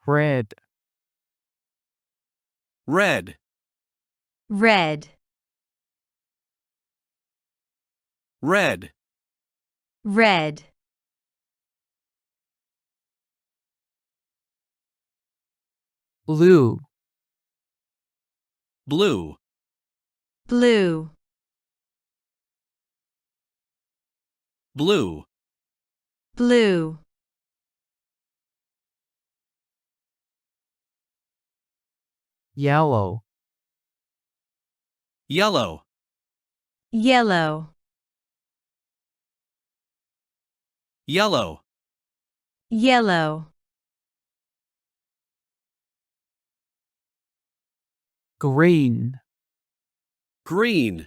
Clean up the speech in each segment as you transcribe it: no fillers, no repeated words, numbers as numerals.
red, red, red, red, red, blue, blue, blue, blue, blue, yellow, yellow, yellow, yellow, yellow, green, green,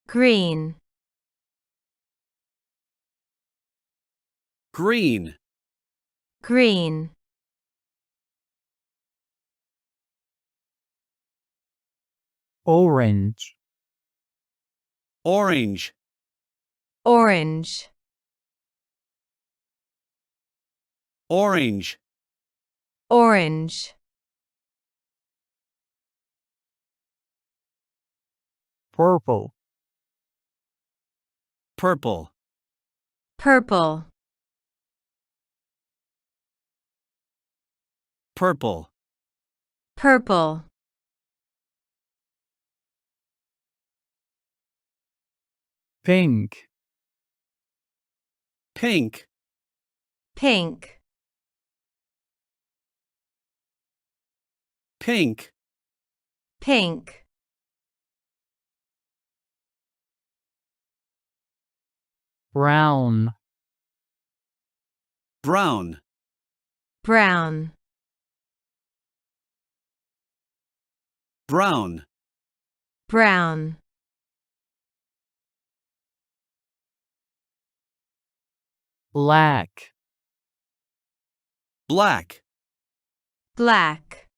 green, green, green, orange, orange, orange, orange, orange, purple, purple, purple, purple, purple, pink, pink, pink, pink, pink, brown, brown, brown, brown, brown, black, black, black,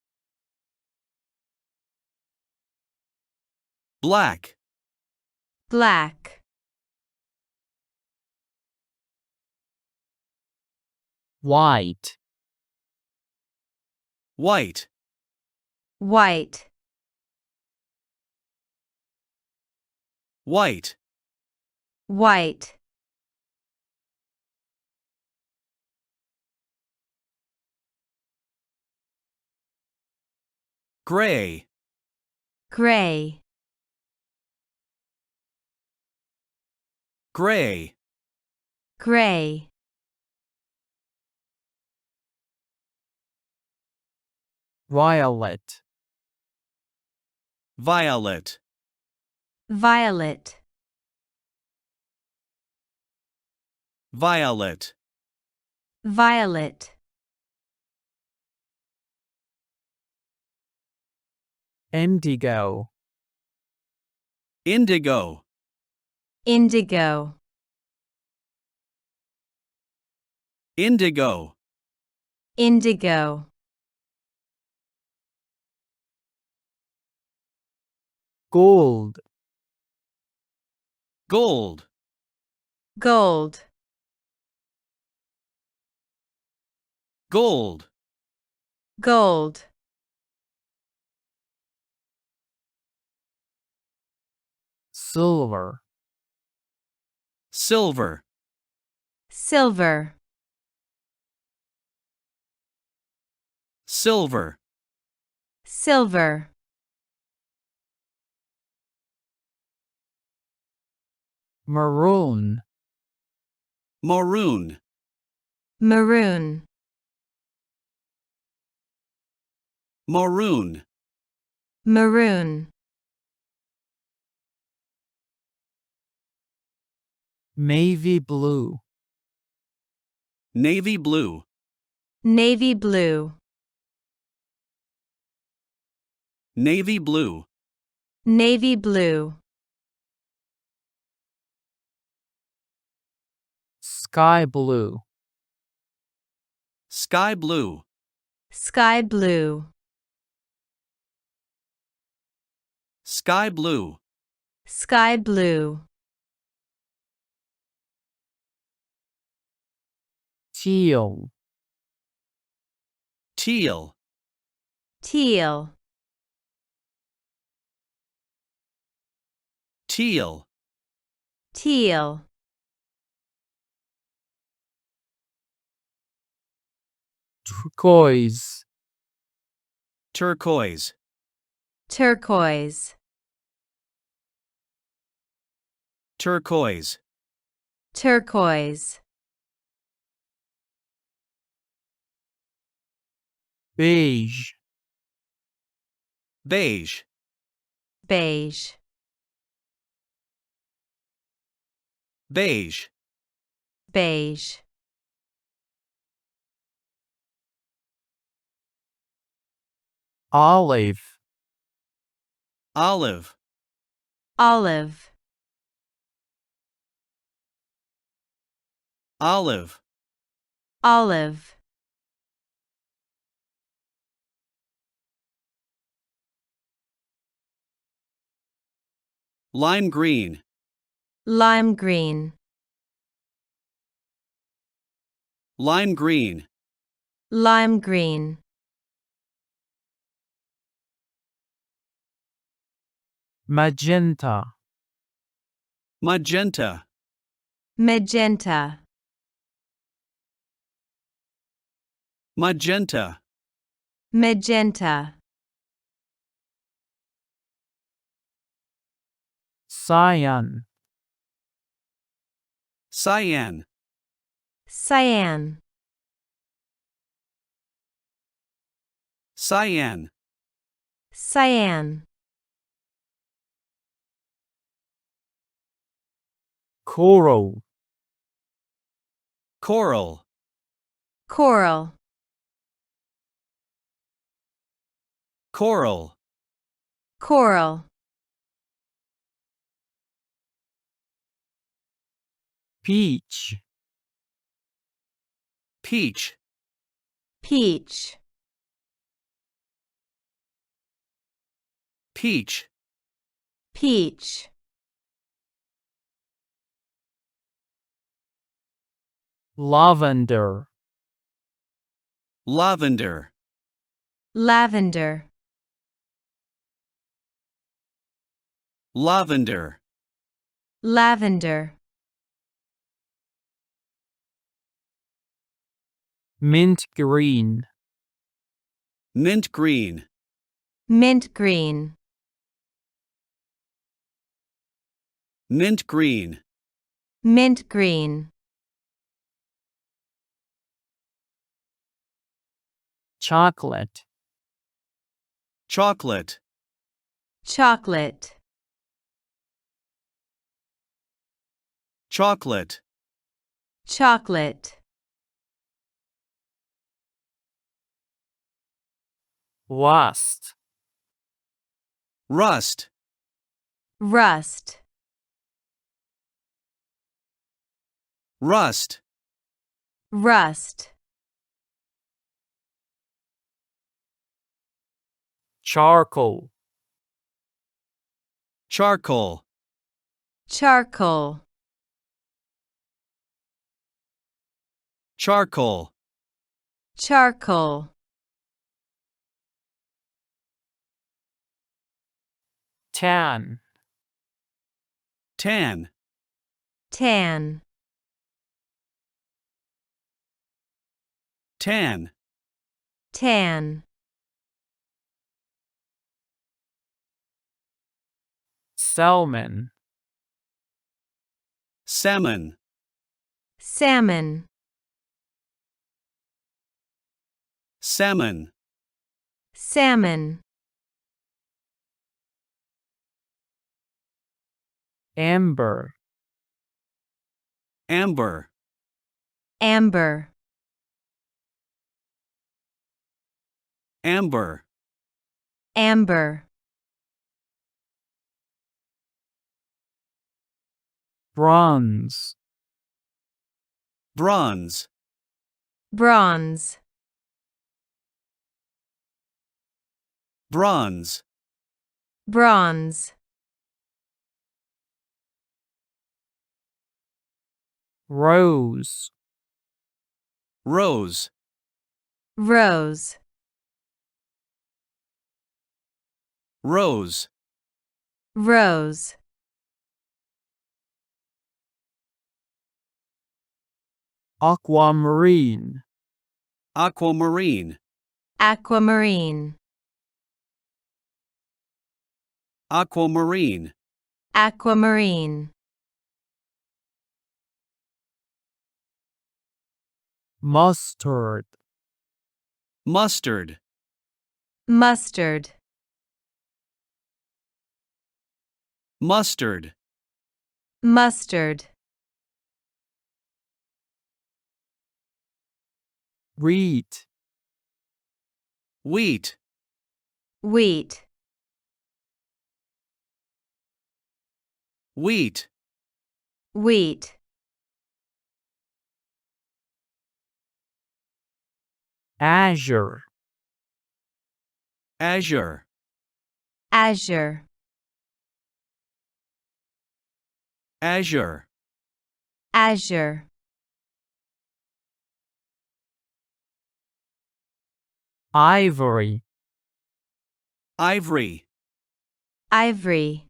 black, black, white, white, white, white, white, gray, gray, gray, gray, violet, violet, violet, violet, violet, indigo, indigo, indigo, indigo, indigo, gold, gold, gold, gold, gold, silver, silver, silver, silver, silver, maroon, maroon, maroon, maroon, maroon, navy blue, navy blue, navy blue, navy blue, navy blue, sky blue, sky blue, sky blue, sky blue, sky blue, teal, teal, teal, teal, teal, turquoise, turquoise, turquoise, turquoise, turquoise, beige, beige, beige, beige, beige, olive, olive, olive, olive, olive, lime green, lime green, lime green, lime green, magenta, magenta, magenta, magenta, magenta, cyan, cyan, cyan, cyan, cyan, coral, coral, coral, coral, coral, peach, peach, peach, peach, peach, lavender, lavender, lavender, lavender, lavender, mint green, mint green, mint green, mint green, mint green, chocolate, chocolate, chocolate, chocolate, chocolate, rust, rust, rust, rust, rust, charcoal, charcoal, charcoal, charcoal, charcoal, tan, tan, tan, tan, tan, salmon, salmon, salmon, salmon, salmon, amber, amber, amber, amber, amber, bronze, bronze, bronze, bronze, bronze, rose, rose, rose, Rose. Rose. Aquamarine. Aquamarine. Aquamarine. Aquamarine. Aquamarine. Mustard. Mustard. Mustard. Mustard. Mustard. Wheat. Wheat. Wheat. Wheat. Wheat. Azure. Azure. Azure. Azure. Azure. Ivory. Ivory. Ivory.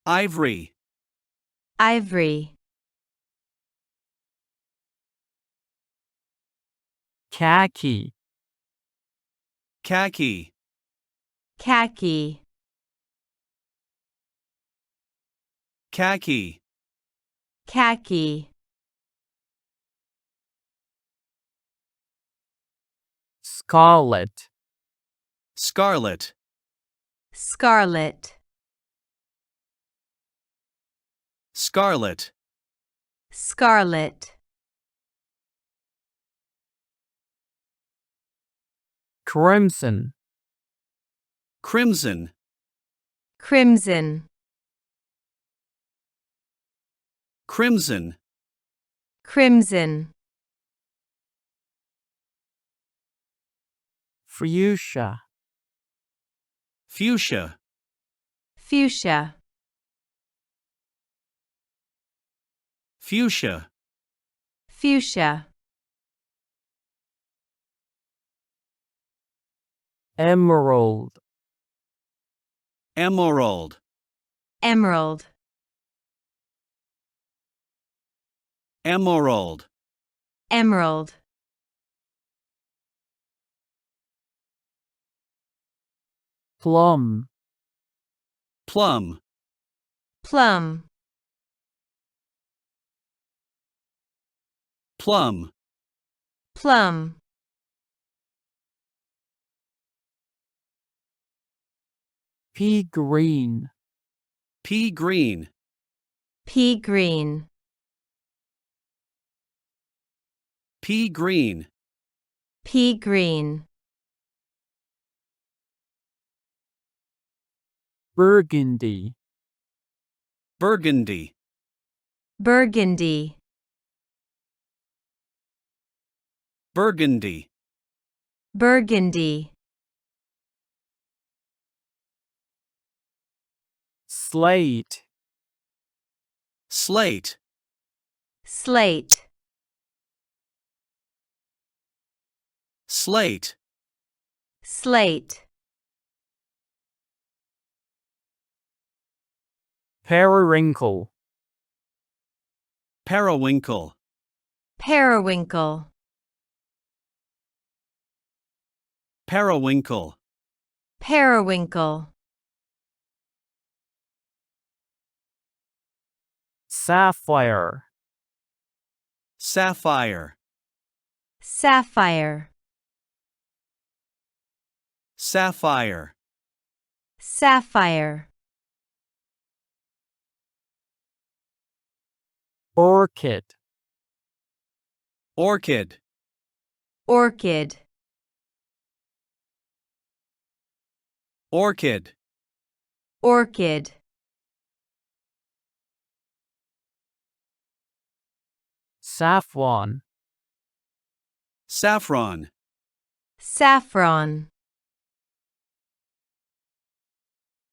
Ivory. Ivory. Khaki. Khaki. Khaki. Khaki. Khaki. Scarlet. Scarlet. Scarlet. Scarlet. Scarlet. Crimson. Crimson. Crimson. Crimson. Crimson. Fuchsia. Fuchsia. Fuchsia. Fuchsia. Fuchsia. Emerald. Emerald. Emerald. Emerald. Emerald. Plum. Plum. Plum. Plum. Plum. Pea green. Pea green. Pea green. Pea green. Pea green. Burgundy. Burgundy. Burgundy. Burgundy. Burgundy. Slate. Slate. Slate. Slate. Slate. Periwinkle. Periwinkle. Periwinkle. Periwinkle. Periwinkle. Sapphire. Sapphire. Sapphire. Sapphire. Sapphire. Orchid. Orchid. Orchid. Orchid. Orchid. Saffron. Saffron. Saffron.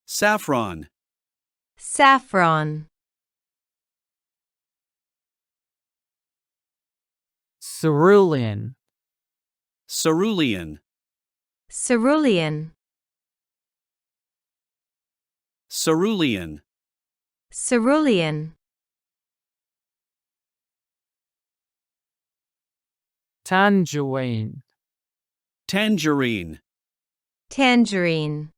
Saffron. Saffron. Cerulean. Cerulean. cerulean, cerulean, cerulean, tangerine, tangerine, tangerine,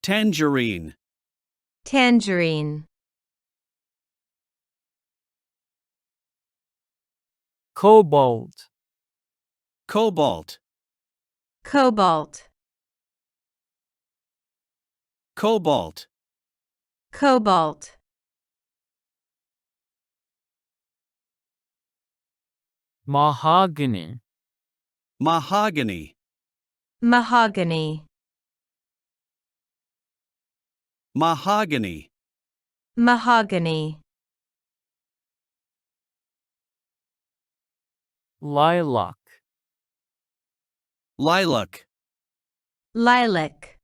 tangerine, tangerine, cobalt, cobalt, cobalt, cobalt, cobalt, mahogany, mahogany, mahogany, mahogany, mahogany, lilac, lilac, lilac,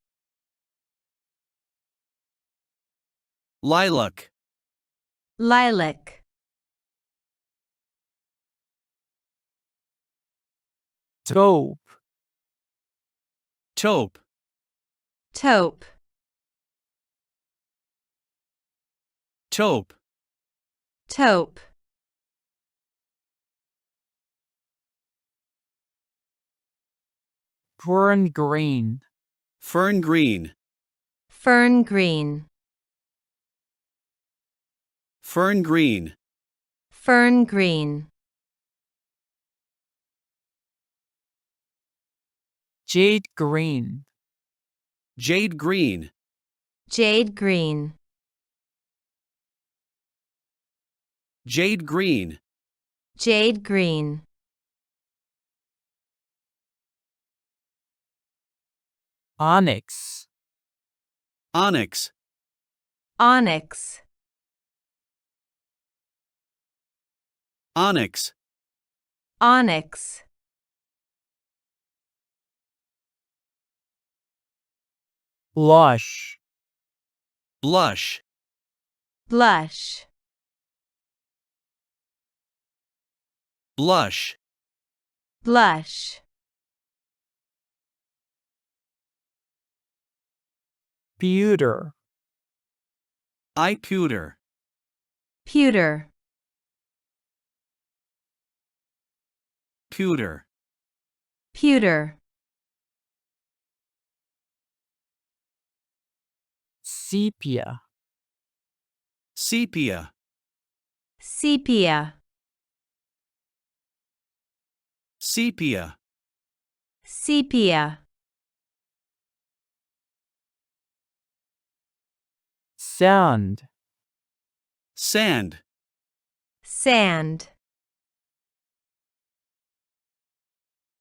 lilac, lilac, taupe, taupe, taupe, taupe, taupe, fern green, fern green, fern green, fern green, fern green, jade green, jade green, jade green, jade green, jade green, onyx, onyx, onyx, onyx, onyx, blush, blush, blush, blush, blush, pewter, pewter, pewter, pewter, pewter, sepia, sepia, sepia, sepia, sepia, sand, sand, sand,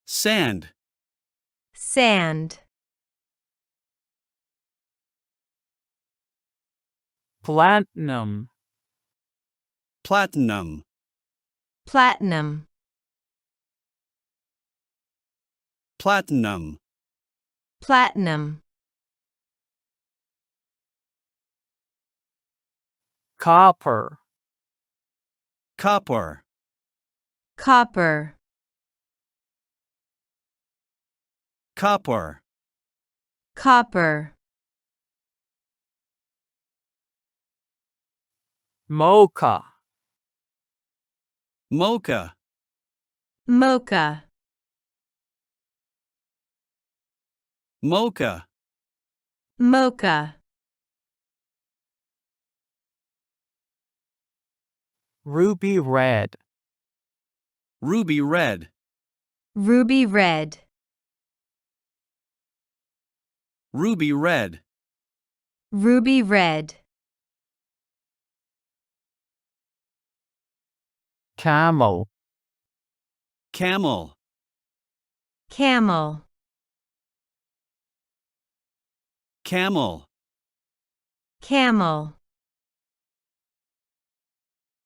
sand, sand, platinum, platinum, platinum, platinum, platinum, copper, copper, copper, copper, copper, mocha, mocha, mocha, mocha, mocha, ruby red, ruby red, ruby red, ruby red, ruby red, camel, camel, camel, camel, camel,